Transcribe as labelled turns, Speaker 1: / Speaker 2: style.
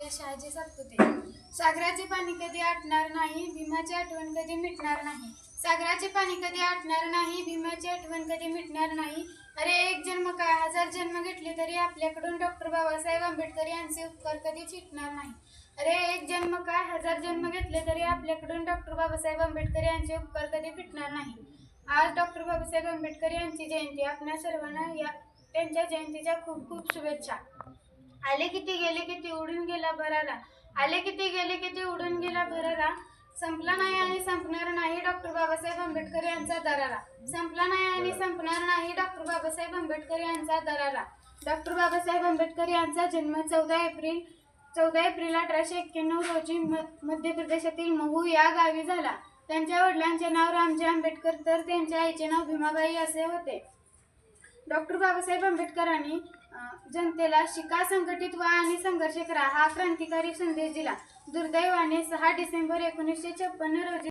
Speaker 1: Doctor Shahaji Satpute. सागराचे पाणी कधी आटणार नाही, भीमाची आठवण कधी मिटणार नाही. सागराचे पाणी कधी आटणार नाही, भीमाची आठवण कधी मिटणार नाही. अरे एक जन्म काय, हजार जन्म घेतले तरी आपल्याकडून डॉक्टर बाबासाहेब आंबेडकर यांचे उपकार कधी फिटणार नाही. अरे एक जन्म काय, हजार जन्म घेतले तरी आपल्याकडून डॉक्टर बाबासाहेब आंबेडकर यांचे उपकार कधी फिटणार नाही. आज डॉक्टर बाबासाहेब आंबेडकर यांची जयंती. आपल्या सर्वांना त्यांच्या जयंतीच्या खूप खूप शुभेच्छा. आले किती गेले किती उडून गेला भरारा, आले किती गेले किती उडून गेला भरारा. संपला नाही आणि संपणार नाही डॉक्टर बाबासाहेब आंबेडकर यांचा दरारा. संपला नाही आणि संपणार नाही डॉक्टर बाबासाहेब आंबेडकर यांचा दरारा. डॉक्टर बाबासाहेब आंबेडकर यांचा जन्म 14 एप्रिल 1891 रोजी मध्य प्रदेशातील महू या गावी झाला. त्यांच्या वडिलांचे नाव रामजी आंबेडकर तर त्यांच्या आईचे नाव भीमाबाई असे होते. डॉक्टर बाबासाहेब आंबेडकरांनी जनतेला शिका, संघटित व्हा आणि संघर्ष करा हा क्रांतिकारी संदेश दिला. दुर्दैवाने 6 डिसेंबर 1956 रोजी